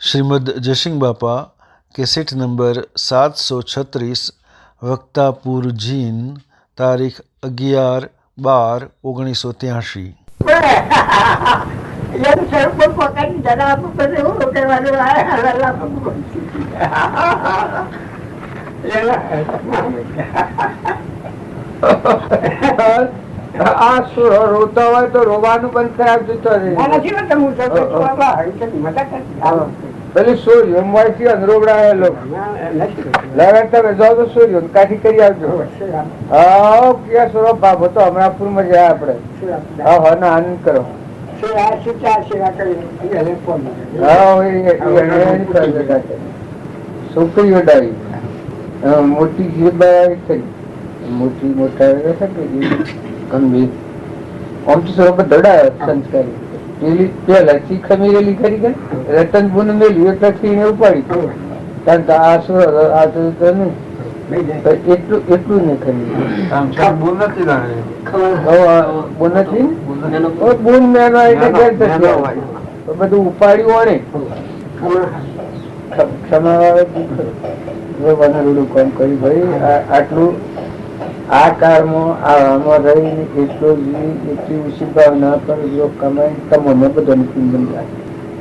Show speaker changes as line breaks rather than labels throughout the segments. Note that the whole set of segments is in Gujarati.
શ્રીમદ જયસિંહ બાપા કેસેટ નંબર 736 વક્તાપુર જીન તારીખ 11/12/1983।
આ રોતા હોય તો રોવાનું બંધ કરાવજો તો પેલી સૂર્ય રોગડાયેલો તમે જાઓ તો સૂર્ય કાઠી કરી આવજો. ક્યાં સ્વરૂપ બાપ હતો અમરાપુર માં જાય આપડે. આનંદ કરો. છોકરીઓ ડાવી મોટી જીભ થઈ મોટી મોટા ગંભીર આમ તો સ્વરૂપ દડાયો સંસ્કારી પેલી પેલા ખમીરેલી ખરી ગઈ રતન પુન મેલી એટલે થઈને ઉપાડી કારણ કે આ શું આ તો એટલું નહીં ખરી બોન નથી બોન મેનો બધું ઉપાડ્યું વણે કામ કર્યું ભાઈ આટલું આ કાળમાં આમાં રહીને એટલી ઓછી ભાવના પર જો કમાઈ તમને બધાને પૂન બંધા.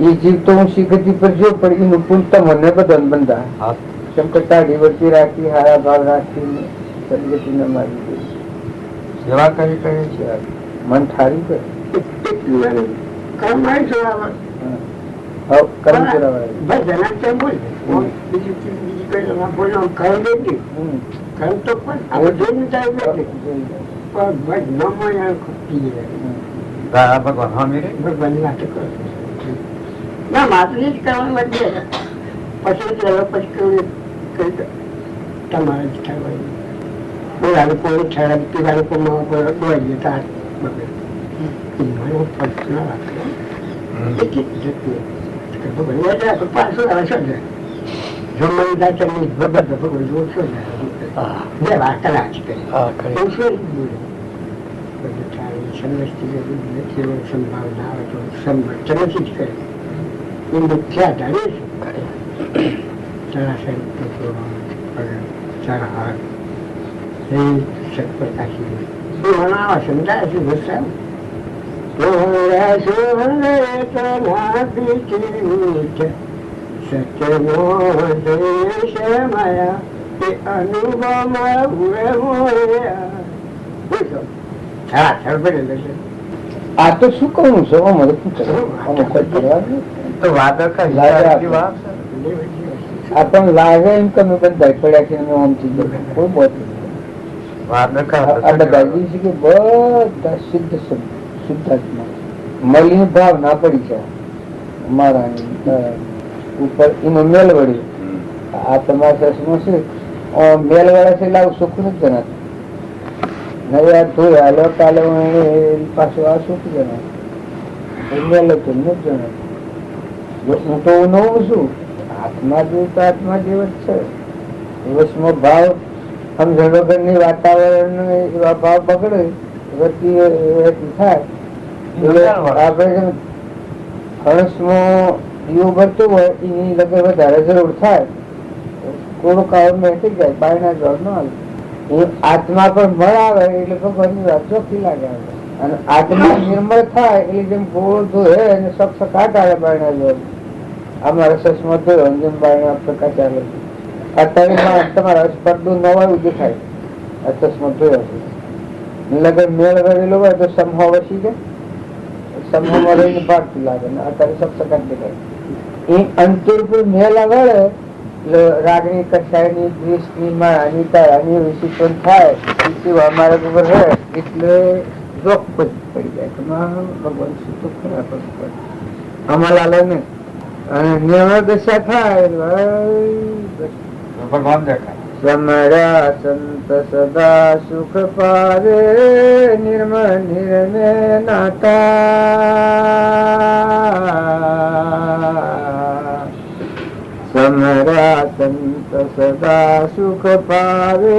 એ જીવ તો હું શીખતી પર જો પણ એનું પૂન તમને બધાને બંધા. કેમ કે તાળી વર્તી રાખી હારા ભાવ રાખી સદગતિને મારી દે સેવા કરી કરે છે. મન ઠારી કરે કર્મ આ તો શું કહું છું આ પણ લાગે એમ તમે બધા પડ્યા છે બધા શુદ્ધ શુદ્ધાત્મા મલિન ભાવ ના પડી છે મારા ઉપર એમાં મેલ વળી આ તમારા સસમાં છે મેલ વાળા છે એટલે આવું સુખું જ જણાતું. હવે આ ધોયા લો કાલે પાછું આ સુખ જણાતું મેલ તો ન જણાતું. હું તો નવું છું આત્મા જેવું તો આત્મા જેવ જ છે. દિવસમાં ભાવ સમજણ વગરની વાતાવરણ એવા ભાવ બગડે વતી થાય આપણે ફણસમાં દીવો ભરતું હોય એની લગન વધારે જરૂર થાય થોડું કામ મેટી જાય પાણીના જળ ન આવે. આત્મા પણ મળ આવે એટલે ભગવાનની વાત ચોખ્ખી લાગે અને આત્મા નિર્મળ થાય એટલે જેમ ગોળ ધોય અને સખસખાટ આવે પાણીના જળ. અમારા સસમાં ધોયો જેમ પાણીના પ્રકાશ આવે અત્યારે તમારા પડદું નવાયું દેખાય ચશ્મા ધોયો છે. લગન મેળ કરેલો હોય તો સમૂહ વસી જાય સમૂહમાં રહીને ભાગતું લાગે ને અત્યારે સખસખાટ દેખાય. એ અંતર પર મેળ વળે એટલે રાગની કસાયની દ્વેષની માળાની તારાની વિશિષ્ટ થાય અમારા ઉપર રહે એટલે જોક પડી જાય ભગવાન શું તો ખરાબ અમારા લાલે અને નિર્મળ દશા થાય ભગવાન દેખાય. સમરા સંત સદા સુખ પાવે નિર્મળ નિર્મે નાતા. સમરા સંત સદા સુખ પાવે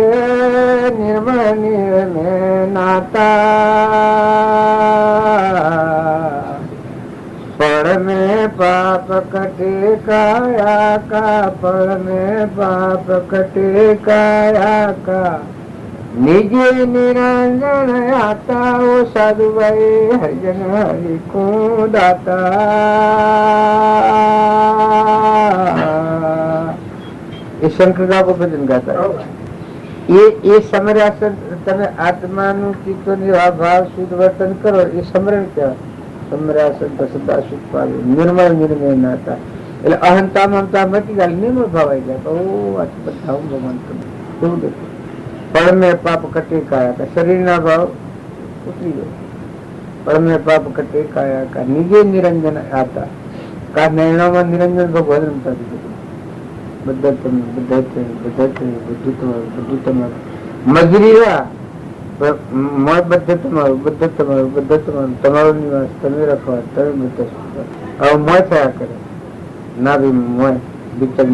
નિર્મળ નિર્મે નાતા. पढ़ में पाप कटे काया का, पढ़ में पाप कटे काया का, निजे निरंजन आता ओ साधु भाई हरिजन हरि को दाता। ये शंकर को भजन गाता है। ये समरासन તમે આત્માનું ચિત્તનું ભાવ શુદ્ધ વર્તન કરો એ સમરણ કહેવાય. સમરાસન તો સદા સુખ પામે, નિર્મળ નિર્મય નાતા. એટલે અહંતા મમતા મટી જાય, નિર્મળ ભાવ આવી જાય. ઓ આ બધા હું ભગવાન કરું એવું દેખું. પરમે પાપ કટે કાયા કા, શરીરના ભાવ ઉતરી ગયો. પરમે પાપ કટે કાયા કા, નિજે નિરંજન આતા કા, નયનોમાં નિરંજન ભગવાન રમતા દીધું. બધા તમે બધા બધું તમારું મજૂરી મોય બધે તમારું તમારું નિવાસ તમે રખવા તમે બધા હવે મોય થયા કરે ના ભી મોય ભીતર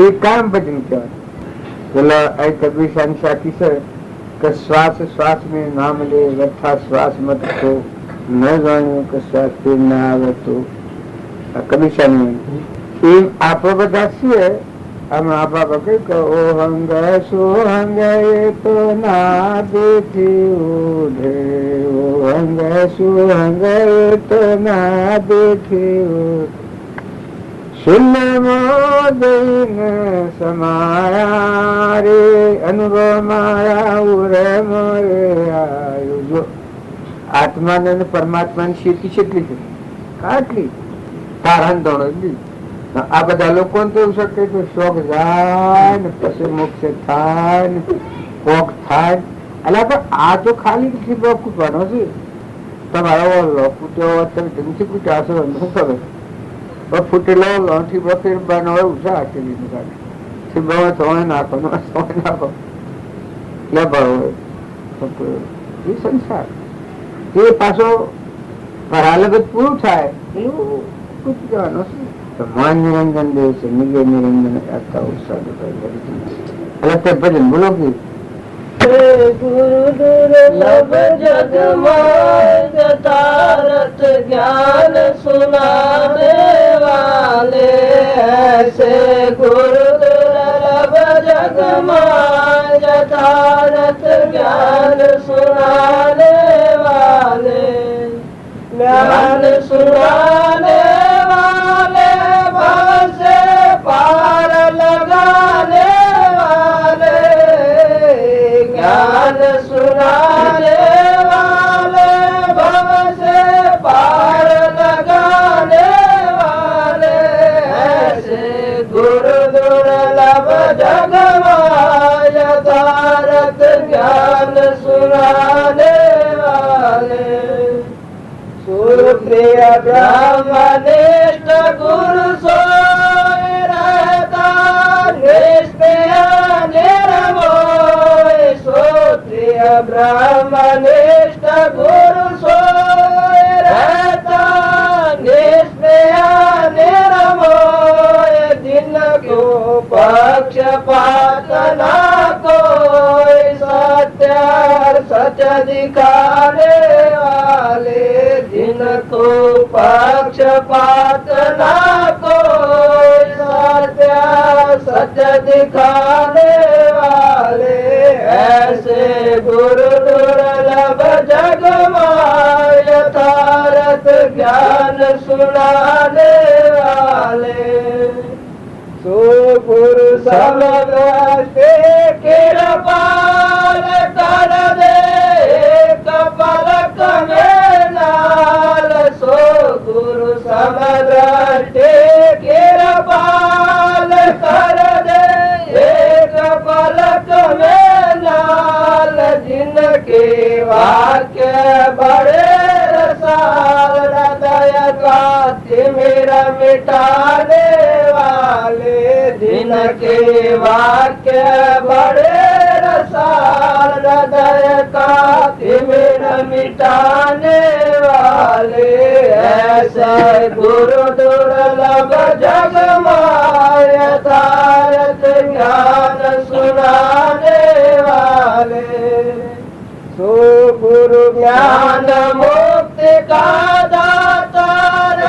એ કામ ભજન કહેવાય. પેલા આ કબીર શાહ સાથી છે કે શ્વાસ શ્વાસ में नाम ले व्यथा श्वास मत खो, न जाण्यो કે શ્વાસ થી ના આવે તો. કબીર શાહ એ આપણે બધા છીએ આમ આપા કહ્યું કે ઓ હંગ સોહંગ એ તો ના દેખી ઉધે, ઓ હંગ સોહંગ એ તો ના દેખી શૂન્ય મોદીન સમાયા રે, અનુભવ માયા ઉરે મોરે આયુ. જો આત્માને અને પરમાત્માની સ્થિતિ કેટલી છે, કાટલી તારણ ધોરણ એટલી. આ બધા લોકો તો એવું શકે કે શોખ જાય ને પછી મોક્ષ થાય ને કોક થાય. એટલે તો આ તો ખાલી ઠીબો કૂટવાનો છે. તમારો ફૂટ્યો તમે જમથી કૂટ્યા હશો શું ખબર, ફૂટેલો ઠીબો ફેરવાનો એવું છે. આટલી ઠીબો સોય નાખો સોય નાખો લે ભાવ એ સંસાર એ પાછો પરાલગત પૂરું થાય એવું કૂટી જવાનો છે. ભગવાન નિરંજન દેવ છે, નિજે નિરંજન આતા સાધુ એટલે ભજન બોલો કે
गुरु दुर्लभ जग में तारत ज्ञान सुनाने वाले ऐसे गुरु दुर्लभ जग में तारत ज्ञान सुनाने वाले, ज्ञान सुनाने वाले भव से पार लगाने वाले, ज्ञान सुनाने वाले भव से पार लगाने वाले ऐसे गुरु दुर्लभ जग में यथार्थ ज्ञान सुनाने वाले। सुप्रिय ब्रह्मनिष्ठ गुरु सोए रहता निष्क्रिय निर्मोह, सुप्रिय ब्रह्मनिष्ठ गुरु सोए रहता निष्क्रिय निर्मोह, जिनको पक्षपात न कोई, सत्य सच दिखाने वाले, जिनको पक्षपात न कोई, सत्य सच दिखाने वाले ऐसे गुरु दुर्लभ जग में यथार्थ ज्ञान सुनाने वाले। सो गुरु समदृष्टि कृपाल कर दे पलक में नाल, सो गुरु समदृष्टि कृपाल कर दे एक पलक में नाल, जिनके वाक्य बड़े रसाल, हृदय का तिमिर मिटाने वाले, जिनके वाक्य बड़े रसाल, हृदय का तिमिर मिटाने वाले ऐसे गुरु दुर्लभ जग में यथार्थ ज्ञान सुनाने वाले। सो गुरु ज्ञान मुक्ति का दातार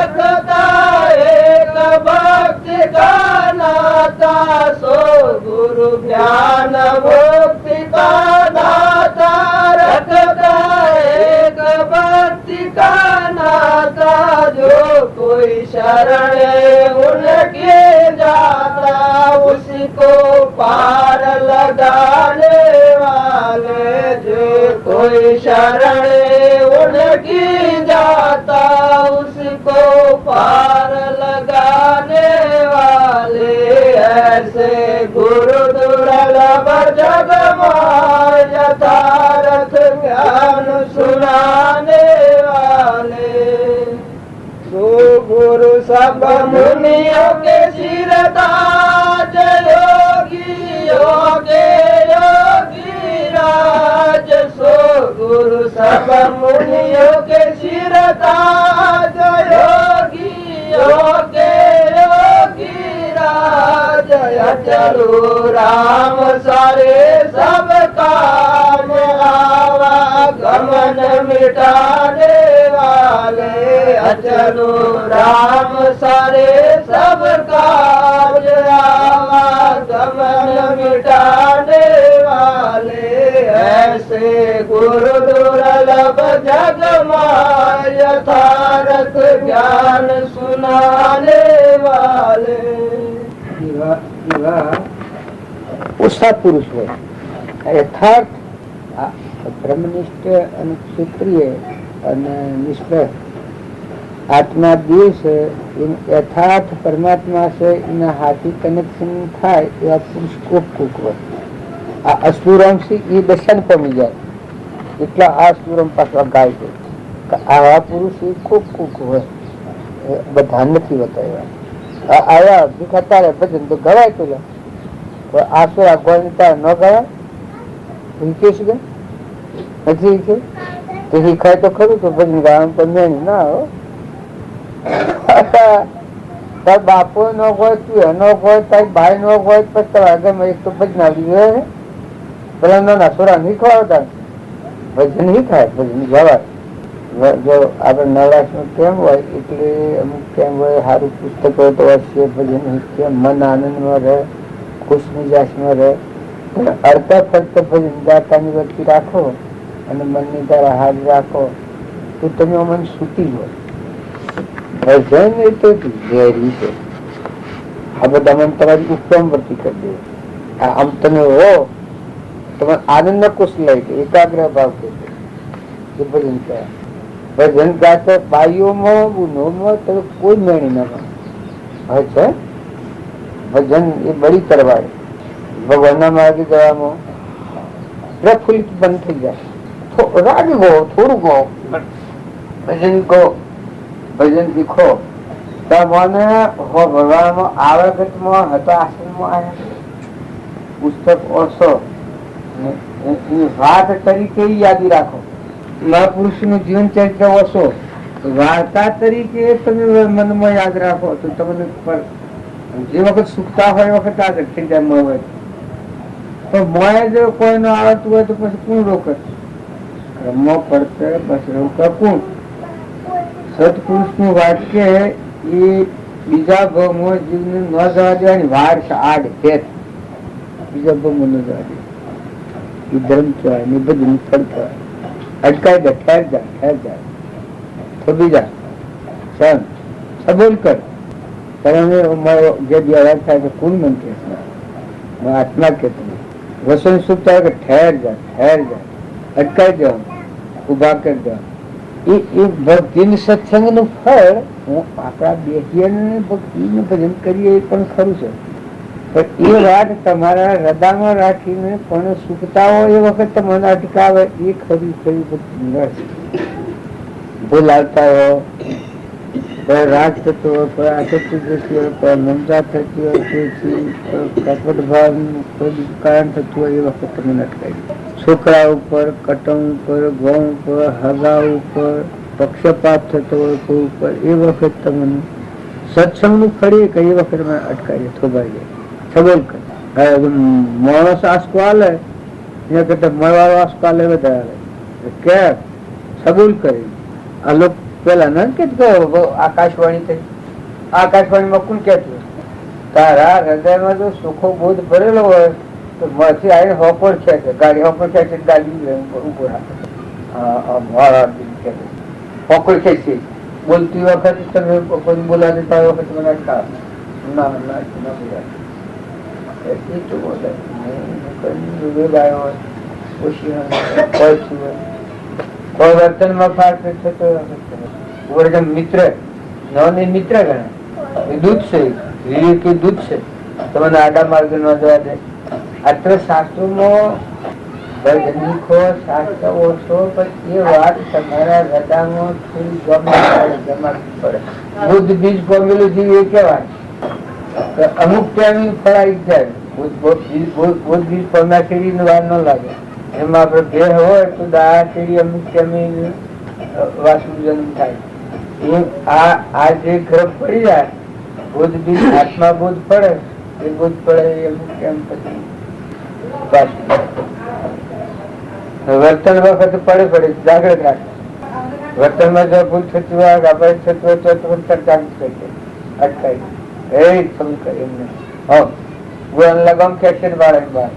शरणे उनकी जाता उसको पार लगाने वाले जो कोई शरणे उनकी जाता उसको पार लगाने वाले ऐसे गुरु दुर्लभ जग में यथार्थ ज्ञान सुनाने वाले सो गुरु सब मुनियों के सिर ताज योगी योगे योगी राज सो गुरु सब मुनियों के सिर ताज योगी योगे योगी राज चलो राम सारे सब काम आवा गमन मिटाने वाले चलो राम सारे सब काज आवा गमन मिटाने वाले ऐसे गुरु दुर्लभ जग में यथार्थ ज्ञान सुनाने वाले
ઓછા પુરુષ હોય યથાર્થ બ્રહ્મનિષ્ઠ અને ક્ષત્રિય અને નિષ્પક્ષ આત્મા દેહ છે યથાર્થ પરમાત્મા છે એના હાથી કનેક્શન થાય એવા પુરુષ કોક હોય. આ અસુરમ છે એ દર્શન પામી જાય એટલા આ અસુરમ પાછા ગાય છે. આવા પુરુષ એ કોક હોય, બધા નથી હોતા એવા. આયા ભીખા તારે ભજન તો ગવાય તો આસુરા ગોળ તારે ન ગવાય કે છે નથી કે શીખાય તો ખરું તો ભજન ગાવાનું પણ મેં ના હો. તાર બાપો નો હોય, તું એનો હોય, તારી ભાઈ નો હોય, પછી તારા આગળ એક તો ભજન આવી ગયો. પેલા નાના છોરા નહીં ખવાતા ભજન નહીં થાય, ભજન જવાય. જો આપડે નવરાશ નો કેમ હોય એટલે અમુક કેમ હોય સારું પુસ્તકો તો હશે, ભજન કેમ મન આનંદમાં રહે, ખુશ મિજાજમાં રહે. અડતા ફરતા ભજન દાતાની વચ્ચે રાખો અને મનની તારા હાથ રાખો તો તમે મન સૂતી હોય. ભજન એ તો ઝેરી છે. આ બધા મન તમારી ઉપરમ વર્તી કરી દે. આમ તમે હો તમારે આનંદ કુશ લઈ કે એકાગ્ર ભાવ કે ભજન કહેવાય. ભજન ગાતા બાઈઓમાં ગુનોમાં તમે કોઈ મેણી ના હોય છે. ભજન એ બળી તરવાય. ભગવાનના માર્ગે જવામાં પ્રફુલ્લિત બંધ થઈ જાય. રાગ ગો, થોડું ગો, ભજન ગો, ભજન શીખો. મને હો ભગવાનમાં આવગતમાં હતા, આશ્રમમાં આવ્યા, પુસ્તક ઓછો વાત તરીકે યાદી રાખો. મહાપુરુષ નું જીવન ચરિત્ર ઓછો વાર્તા તરીકે તમે મનમાં યાદ રાખો તો તમને જે વખત સુખતા હોય એ વખત આગળ થઈ જાય. મોય પણ મોય જો કોઈ ન આવતું હોય તો પછી કોણ રોકે? રમવો પડશે બસ રોકે કોણ? સત્પુરુષ નું વાક્ય એ બીજા ભાવમાં જીવને ન જવા દેવાની વાર છે. આડ ભેદ બીજા ભાવમાં ન જવા દે એ ધર્મ કહેવાય ને બધું ફળ કહેવાય. અટકાઈ દે, ઠેર જાય, થોડી જા, સન સબોલ કર. જે અવાજ થાય તો કોણ મન કે આત્મા કે વસન સુખ થાય કે ઠેર જાય, અટકાઈ દેવાનું, ઉભા કરી દેવાનું. એ ભક્તિ સત્સંગ નું ફળ આપણા બેસીએ ભક્તિ નું ભજન કરીએ એ પણ ખરું છે. પણ એ વાત તમારા હૃદયમાં રાખીને પણ સુખતા હોય એ વખત તમને અટકાવે એ ખરી ભૂલ આવતા હોય, રાગ થતો હોય, કોઈ આસક્તિ થતી હોય, કોઈ મમતા થતી હોય, કપટ ભાવ કારણ થતું હોય એ વખત તમને અટકાવી. છોકરા ઉપર, કટમ ઉપર, ગૌ ઉપર, હગા ઉપર પક્ષપાત થતો હોય કોઈ ઉપર એ વખત તમને સત્સંગ નું ફળી કે એ વખત મને અટકાવી થોભાઈ જાય. સબોલ કર. માણસ આસકો હાલે એના કરતા મળવાળો આસકો હાલે વધારે કે સબોલ કરી. આ લોકો પેલા ન કે આકાશવાણી થઈ, આકાશવાણીમાં કોણ કેતું તારા હૃદયમાં જો સુખો બોધ ભરેલો હોય તો માંથી આવીને હોપર ખેંચે, ગાડી હોપર ખેંચે, ગાડી ઉભો રાખે, હોકર ખેંચી બોલતી વખત તમે કોઈ બોલા દેતા વખત મને અટકાવ ના ના ના બોલા એ તો બોલે કોઈ વર્તનમાં ફાટ થતો મિત્ર નવની મિત્ર ગણે એ દૂધ છે દૂધ છે તમને આડા માર્ગ ન જવા દે. આટલે શાસ્ત્રોમાં વૈજ્ઞાનિકો શાસ્ત્ર ઓછો પણ એ વાત તમારા હૃદયમાં થોડી જમાડવી પડે. બુદ્ધ બીજ પામેલું જીવ એ કહેવાય અમુક ટાઈમ ફળાઈ જાય. બુદ્ધ બીજ પામ્યા શેરી વાર ન લાગે. એમાં આપડે ભેહ હોય તો દા શેરી અમુક ટાઈમ વાસુ જન્મ થાય. આ જે ગ્રહ પડી જાય બુદ્ધ બીજ આત્મા બોધ પડે એ બોધ પડે એ અમુક ટાઈમ પછી વર્તન વખત પડે જાગૃત રાખે. વર્તન માં જો ભૂલ થતી હોય આપણે થતું હોય તો જાગૃત કરી અટકાય એ સમજ કરી એમને લગામ ખેંચે બાળક બાર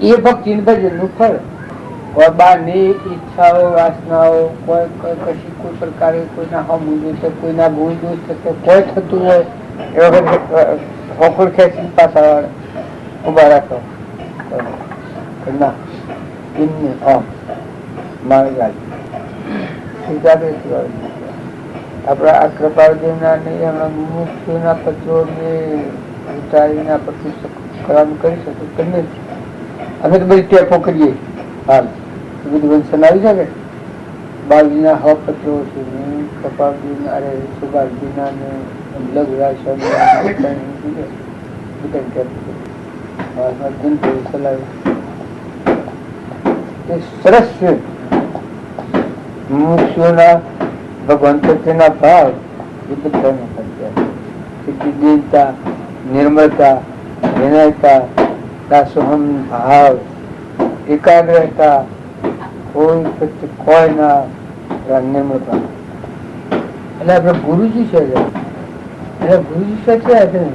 એ ફક્ત ચિંતન નું ફળ. કોઈ બહારની ઈચ્છાઓ વાસનાઓ કોઈ કશી કોઈ પ્રકારે કોઈના હમું છે કોઈના ભૂલ દોષ થશે કોઈ થતું હોય એ વખત હોકુર ખેંચી પાછા ઉભા રાખો ના આપડા આ કૃપાળદેવ ના મુમુક્ષુના પત્રો ઉતારીને કામ કરી શકું તમે અમે તો બધી ટેપો કરીએ. હાલ બધું વંશન આવી શકે બાળજી ના હ પત્રો છે કપાળજી ના અરે સુભાષજી ના ને લઘરાજ સરસ છે. મુમુક્ષુના ભગવાન પ્રત્યેના ભાવ એ બધાને દીનતા નિર્મળતા વિનયતા દાસોહમ ભાવ એકાગ્રતા કોઈ પ્રત્યે કોઈ ના નિર્મળતા. એટલે આપડે ગુરુજી છે એટલે ગુરુજી છે તૈયારી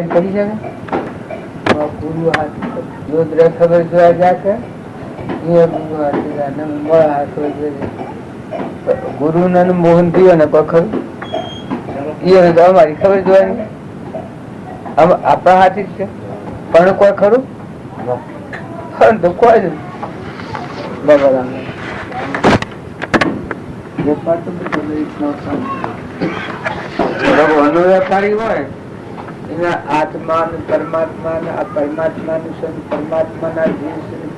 કરી શકે ગુરુ હાથ ખબર જોવા જાય ગુરુ ને મોહન થયો ને કોઈ ખરું અમારી ખબર જોવાની આપણા હાથી જ છે પણ કોઈ ખરું તો કોઈ જ બાબા ભગવાનનો વેપારી હોય એના આત્મા પરમાત્મા પરમાત્માનું પરમાત્માના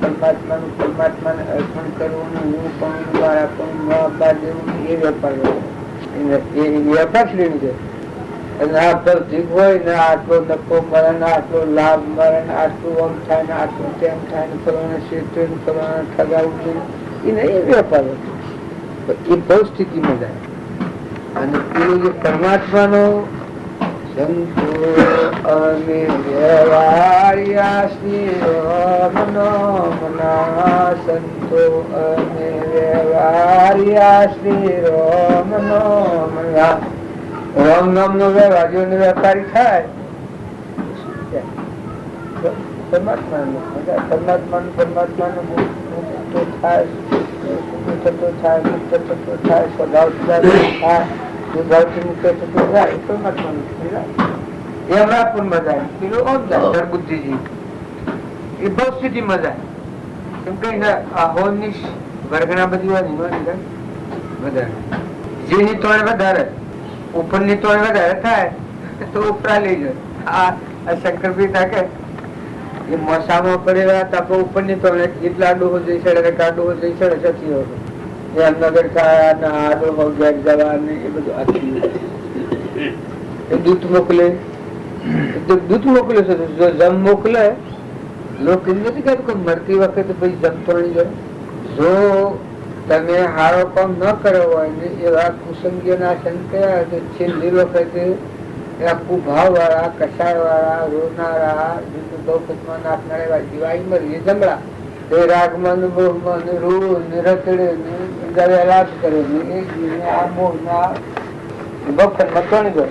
પરમાત્માનું પરમાત્માને અર્પણ કરવું હું પણ દ્વારા પણ ન આપવા દેવું એ વેપાર એ વેપાર શ્રેણી છે. અને આ ભૌતિક હોય ને આટલો નફો મળે ને આટલો લાભ મળે ને આટલું આમ થાય ને આટલું તેમ થાય ને ફરવાના ક્ષેત્રે ફરવાના ઠગાવું એ નહીં વેપાર એ બહુ સ્થિતિમાં જાય. અને પેલું જે પરમાત્માનો સંતો અમે વ્યવહાર્યા શ્રી રામનો મના સંતો અમે વ્યવહાર્યા શ્રી રામનો મના રામ નામ નો વ્યવહારીઓ નો વેપારી થાય પરમાત્માનું પરમાત્માનું થાય થતો થાય મુક્ત થતો થાય સ્વભાવ થાય સ્વભાવથી મુક્ત થતો થાય પરમાત્માનું એ હમણાં પણ મજા પેલું બુદ્ધિજી એ બહુ સ્થિતિ મજા કેમ કે હોની વર્ગના બધી હોય વધારે જેની તોડ વધારે ઉપરની તોડ વધારે થાય તો ઉપરા લઈ જાય. આ શંકરભાઈ નાખે એ મસામાં પડેલા તાપો ઉપરની તોડ એટલા આડું જઈ ચડે કાડું જઈ ચડે જતી હોય જામનગર થાય આડો ઘેર જવા ને એ બધું દૂધ મોકલે દૂધ મોકલે છે જો જમ મોકલે લોકો એમ નથી કહેતું કે મરતી વખતે પછી જમતો નહીં જાય. જો તમે હારો કામ ન કર્યો હોય ને એવા કુસંગીઓના સંકળાય તો છેલ્લી વખતે કુભાવ વાળા કસાય વાળા રોનારા ગૌપતમાં નાખનારા એવા જીવાઈ મરી જમડા તે રાગમાં બહુમાં રૂ ને રતડે ને ગવેલાત કરે ને એ આ મોહ ના ભક્તમાં તણી ગયો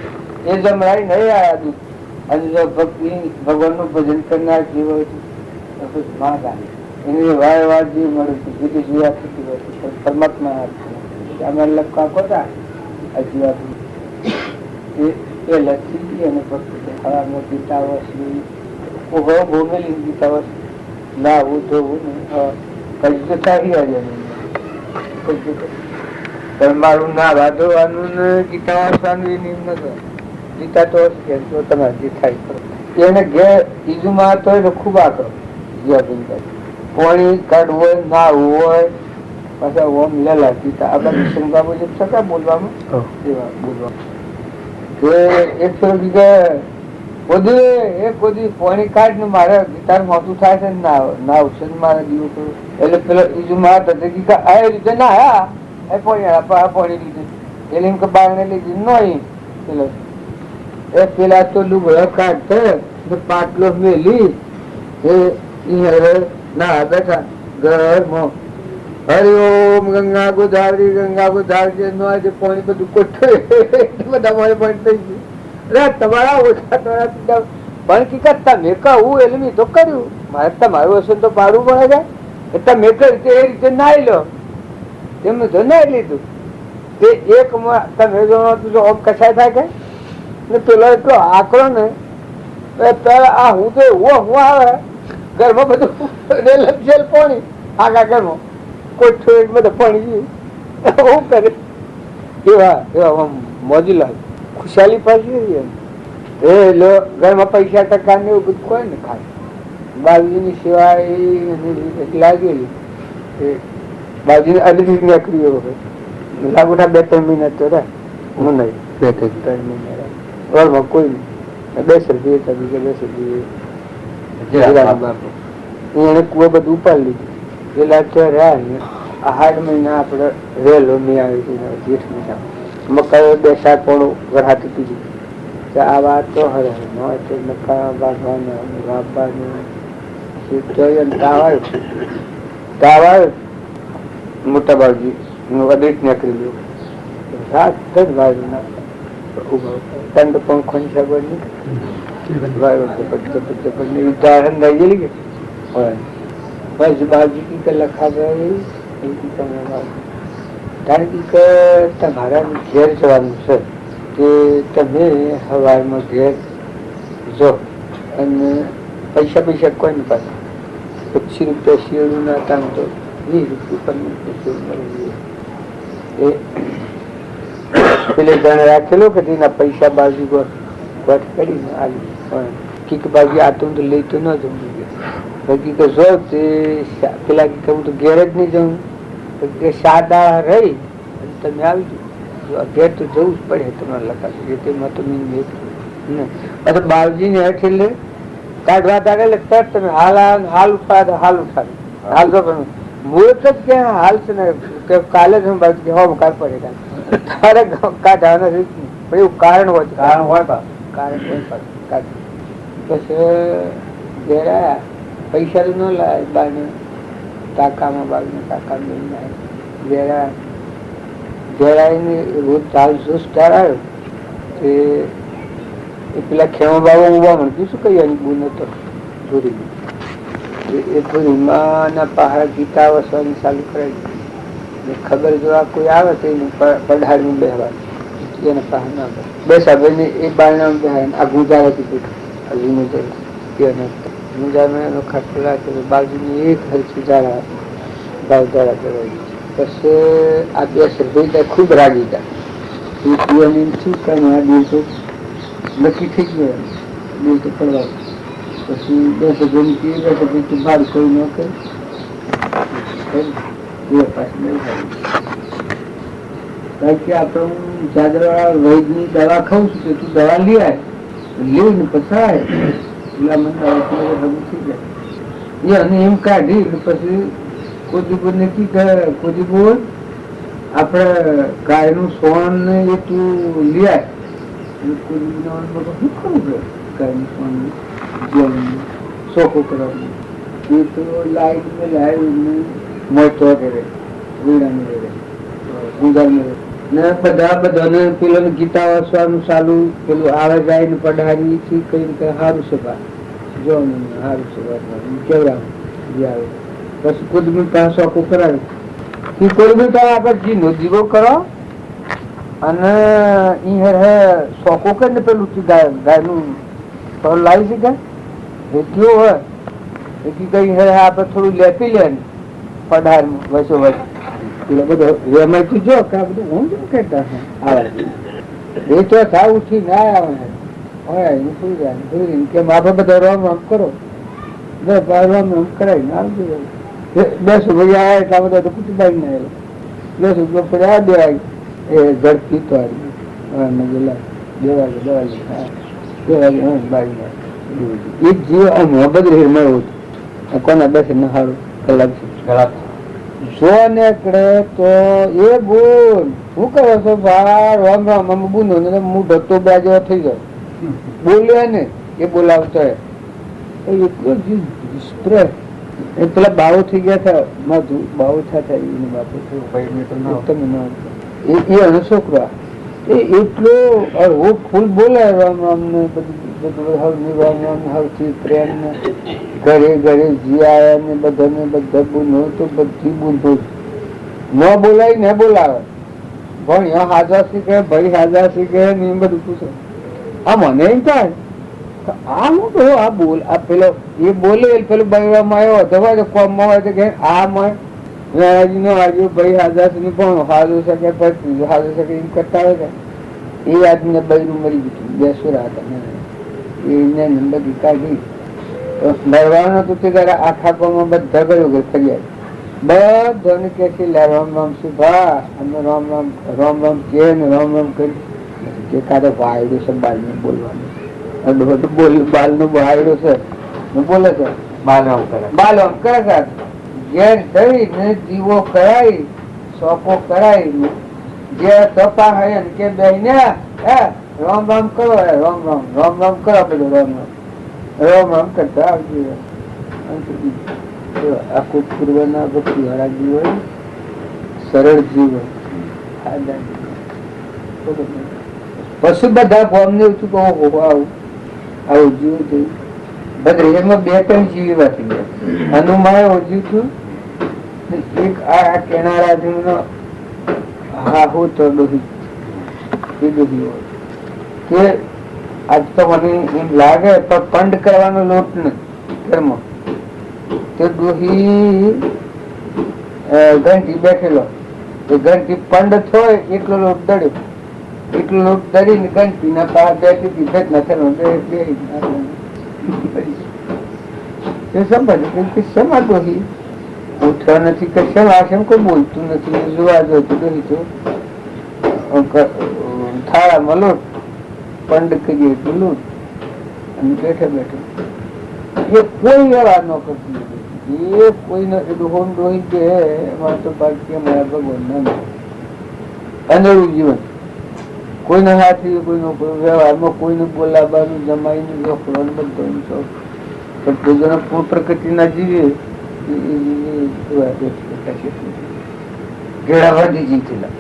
એ જમરાઈ નહીં આયા દૂધ. અને જો ભક્તિ ભગવાન નું ભજન કરનાર જીવો માં એની વાર વાર જે મળે છે જુદી જીવા થતી હોય છે પરમાત્મા અમે લખવા ખોટા આ જીવા એ લખી અને પછી ખરાબમાં ગીતાવસની ભોગેલી ગીતાવસ લાવું ધોવું ને કઈ સારી આવે મારું ના વાંધવાનું ને ગીતા વાંચવાનું નિયમ નથી. ગીતા તો તમારે જે થાય એને ઘેર બીજુમાં તો એને ખૂબ આકરો પાણી કાઢવું હોય નાવું હોય પાછા ઓમ લેલા ગીતા આ બધું સંગાબો જે છતાં બોલવામાં એક ફેર બીજા કોદી પાણી કાઢ ને મારે ગીતાર મોટું થાય છે નાવ છે મારે દીવું કરું એટલે પેલો બીજું માં આ રીતે ના હા એ પાણી લીધું એટલે એમ કે બારણે લીધી નહીં પેલો એ પેલા તો લુગડો કાઢતો પાટલો મેલી ના બેઠા ઘરમાં હરિઓમ ગંગા ગોદાવરી નો આજે પાણી બધું કોઠું બધા મારે પાણી થઈ ગયું તમારા ઓછા પણ કી તમે કહું એટલે મેં તો કર્યું મારે તમારું વસન તો પાડવું પડે છે એટલે મેં કર્યું એ રીતે નાઈ લો તેમને તો નાઈ લીધું તે એક તમે ઓમ કસાય થાય કે પેલો એટલો આકરો ને પેલા આ હું તો હું આવે ઘરમાં બધું લપસેલ પાણી આખા ઘરમાં કોઈ બધું પાણી હું કરે એવા એવા મોજીલાલ ખુશાલી પાછી એ ઘરમાં પૈસા ટકા ને એવું બધું કોઈ ને ખાય બાજુની સિવાય લાગેલી બાજુ અડધી નીકળી લાગુ 2-3 મહિના તો રહે હું નહીં 2-3 મહિના ઘરમાં કોઈ નહીં 10 રૂપિયા બીજા 10 રૂપિયા એને કુવા બધું ઉપાડી લીધું પેલા તો રહ્યા 8 મહિના આપડે રેલો નહીં આવી જેઠ મહિના મકાઈ 2-7 પોણું વરસાદ પીધી આ વાત તો હરે મકા બાંધવાનું વાપવાનું તાવ આવ્યો મોટા બાજુ અડીટ નીકળી ગયો રાત જ બાજુ ના ઠંડ પંખો ની સગવડ નહીં બસ બાજુ કી લખા ગઈ તમારા ઘેર જવાનું છે કે તમે હવારમાં ઘેર જો અને પૈસા કોઈ ને પાસે 25 રૂપિયા શિયાળું ના કામ તો 20 રૂપિયા પેલે જણે રાખેલો કે તેના પૈસા બાજુ ગોઠ કરીને આવી પણ કીક બાજુ આતું તો લઈ તો ન જવું બાકી તો જો તે પેલા હું તો ઘેર જ નહીં જવું સાદા રહી અને તમે આવી જાઓ ઘેર તો જવું જ પડે તમારે લખાશે તેમાં તો પાછા બાવજી ને હેઠ એટલે કાઢવા તારે તરત તમે હાલ ઉઠાડે હાલ જો પણ મુહૂર્ત જ ક્યાં હાલ છે ને કે કાલે જ હું બાજુ કે હો કાલ પડે તારે કાઢવાના રીત નહીં એવું કારણ હોય પછી ઘેર આવ્યા પૈસા તો ન લાવે બાને ટાકામાં બાજુ ટાકામાં લઈને આવ્યા ઘેર આવીને રોજ ચાલ સ્ટાર આવ્યો એ પેલા ખેમા બાબા ઉભા મળતું શું કહ્યું એની બુન હતો ધોરી એ ધોરીમાં પહાડ ગીતા વસવાની ચાલુ કરાવી ખબર જો આ કોઈ આવે તો એને પઢાડમાં બેહવાનું એને પહાડ ના બેસા ભાઈ એ બારણા બેહાય આ ગુંજાર હતી ગુંજારમાં એનો ખાટલો રાખેલો બાજુની એક હરખી ઝાડા ભાવધારા કરાવી પછી આ 2 સરભાઈ ખૂબ રાગી ગયા શું કામ આ દિવસો નક્કી થઈ ગયો દિવસો પડવા પછી 2 સરભાઈ બહાર કોઈ ન કરે આપણે ચાદરવાળા વૈદની દવા ખાઉં છું તો તું દવા લઈ આય લેને પસાય પેલા મને થઈ જાય અને એમ કાઢી પછી કોદીપુર ને કી કરે કોદીપુર આપડે ગાય નું સોન ને એ તું લઈ આય કોદીપુર શું કરવું ગાય નું સોન ચોખ્ખું કરવાનું એ તો લાઈટ ને લાઈટ મળતો કરે બધાને પેલો ગીતા વાંચવાનું ચાલુ પેલું આવે જાય ને પઢારી કઈ સારું છે જો સારું છે કેવડા જે આવે પછી કુદમી પાસે શોખો કરાવે એ કુદમી પાસે આપણે જીનો જીવો કરો અને ઈ હે શોખો કરીને પેલું ગાયનું તો લાવી શકાય એટલું હોય એટલી કઈ હે આપણે થોડું લેપી લે ને પઢારમાં વસો વસ એટલે બધું એમાં તું જો કે આ બધું હું કેમ કહેતા આવે એ તો સાવ ઉઠી ના આવે હોય એનું શું જાય કે માપે બધા રામ રામ કરો રામ રામ કરાવી ને આવજો 10 રૂપિયા આવ્યા એટલા બધા તો કુટુંબાઈ ના આવેલા 10 રૂપિયા પડ્યા દેવાય એ ઝડપી તો એક જીવ મોહબ્બત હિરમાયું હતું કોના બેસે ના સારું કલાક જો નીકળે તો એ બોલ શું કરો છો ભાઈ રામ રામ આમ બુનો ને હું ઢતો બે જેવો થઈ ગયો બોલ્યો ને એ બોલાવતો એટલો જીવ એ પેલા બાવો થઈ ગયા હતા માધુ બાવો થતા એની બાપુ એ અને છોકરા એ એટલો ફૂલ બોલે રામ રામ ને બધું હવથી પ્રેમ ને ઘરે ઘરે જીયા ને બધાને બધા બુનો તો બધી બુંધો ન બોલાય ને બોલાવે ભણ્યા હાજા શીખે ભાઈ હાજા શીખે ને એ બધું પૂછે આ મને એમ થાય આ હું તો આ બોલ આ પેલો એ બોલે પેલું બનવામાં આવ્યો અથવા તો કોમમાં હોય તો કે આ મને વેરાજી નો આજુ ભાઈ હાજર ની પણ હાજર શકે પછી હાજર શકે એમ કરતા હોય એ આદમી બૈરું મરી ગયું બેસુરા હતા એને બધી કાઢી લડવાનું તો ત્યારે આખા કોમાં બધા ગયું કે ફરિયાદ બધાને કે છે રામ રામ શું ભા અમે રામ રામ રામ રામ કે ને રામ રામ કરી કાદો વાયડો છે બાલ ને બોલવાનું બાલ નું વાયડો છે બોલે છે બાલ આમ કરે ઘેર થઈ ને જીવો કરાય સોપો કરાય જે તપા હોય કે બેને રામ રામ કરો રામ રામ રામ રામ કરો બધું રામ રામ રામ રામ કરતા આવજો આખું પૂર્વના ભક્તિ વાળા જીવન સરળ જીવન પછી બધા ફોર્મ ને આવું જીવ થયું બધે એમાં 2-3 જીવી વાંચી ગયા હનુમાન ઓછું છું એક આ કેનારા જીવનો હા હું તો ડોહી એ ડોહી હોય કે આજ તો મને એમ લાગે પણ પંડ કરવાનો લોટ નથી ઘરમાં તે ડોહી ઘંટી બેઠેલો એ ઘંટી પંડ થોય એટલો લોટ દડ્યો એટલો લોટ દડીને ઘંટી ના પાસે બેઠી હતી ભેટ ના થયેલો શેમાં ડોહી ઉઠવા નથી કે શેમ કોઈ બોલતું નથી જોવા જોતું ડોહી તો થાળામાં લોટ પંડ કરીએ એટલું લોટ અને બેઠે બેઠે એ કોઈ વ્યવહાર ન કરતું નથી એ કોઈને ડોહો ડોહી કે એમાં તો બાકી અમારા ભગવાન ના અંધળું જીવન કોઈના હાથી કોઈનો વ્યવહારમાં કોઈને બોલાવવાનું જમાઈને જોખવાનું બધું શોખ પણ ભોજન પૂર્ણ પ્રકૃતિના જીવે ઘેડાવાદી જીતેલા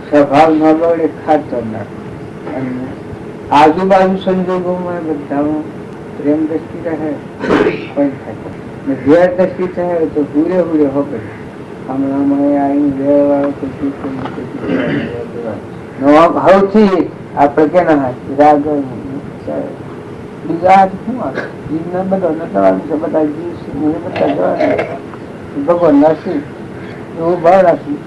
સ્વભાવ ન બળે ખાતર નાખ અને આજુબાજુ સંજોગોમાં બધામાં પ્રેમ દ્રષ્ટિ રહે કોઈ થાય ઘેર દ્રષ્ટિ થાય તો હુરે હુરે હોકે હમણાં આવીને રહેવાળો સૌથી આપણે કેના રાગ બીજા શું આવે જીવના બધા નટવાનું છે બધા જીવ બધા જવાનું ભગવાન નાસી એવું ભાવ રાખી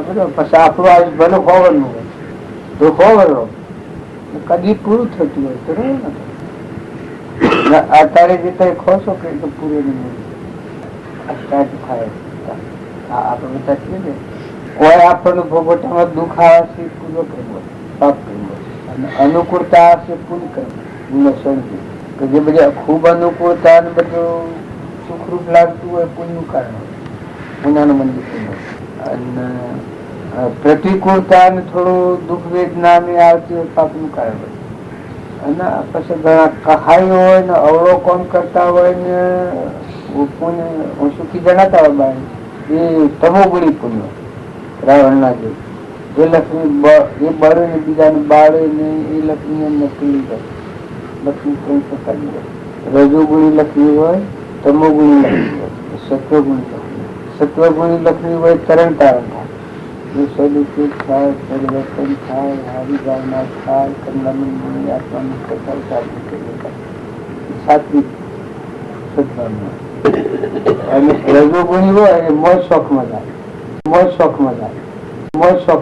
બધો પછી આપણું આજ ભલે ખોવરનું હોય તો ખોવરો કદી પૂરું થતું હોય તો રહ્યું નથી અત્યારે જે કઈ ખોશો કે તો પૂરું નહીં મળે અત્યારે ખાય આપણે બધા છીએ ને કોઈ આપણને ભોગવટામાં દુઃખ આવશે પૂરો કરવો પાપ કરવો અને અનુકૂળતા આવશે પૂરી કરવી કે જે બધા ખૂબ અનુકૂળતા ને બધું સુખરૂપ લાગતું હોય પુણ્યનું કારણ હોય પુણ્યનું મંદિર અને પ્રતિકૂળતા ને થોડું દુઃખ વેદના ને આવતી હોય પાપનું કારણ હોય અને પછી ઘણા કહાઈઓ હોય ને અવલોકન કરતા હોય ને પુણ્ય સુખી જણાતા હોય બાય એ તમોગુણી પુણ્ય રાવણ ના જે લક્ષ્મી એ બળે ને બીજાને બાળે ને એ લક્ષ્મી નકલી કરે લક્ષ્મી કોઈ પ્રકારની રજોગુણી લક્ષ્મી હોય તમોગુણી લખવી હોય, સત્વગુણી લખવી. સત્વગુણી લખવી હોય તરણ તારણ થાય, સદુપયોગ થાય, પરિવર્તન થાય, હારી ભાવના થાય, કમલામણ મુનિ આત્માનું કથા સાધન કરી શકાય. સાત્વિક સદભાવના. અને રજોગુણી હોય એ મોજ શોખમાં જાય, મોજ શોખમાં જાય, મોજ શોખ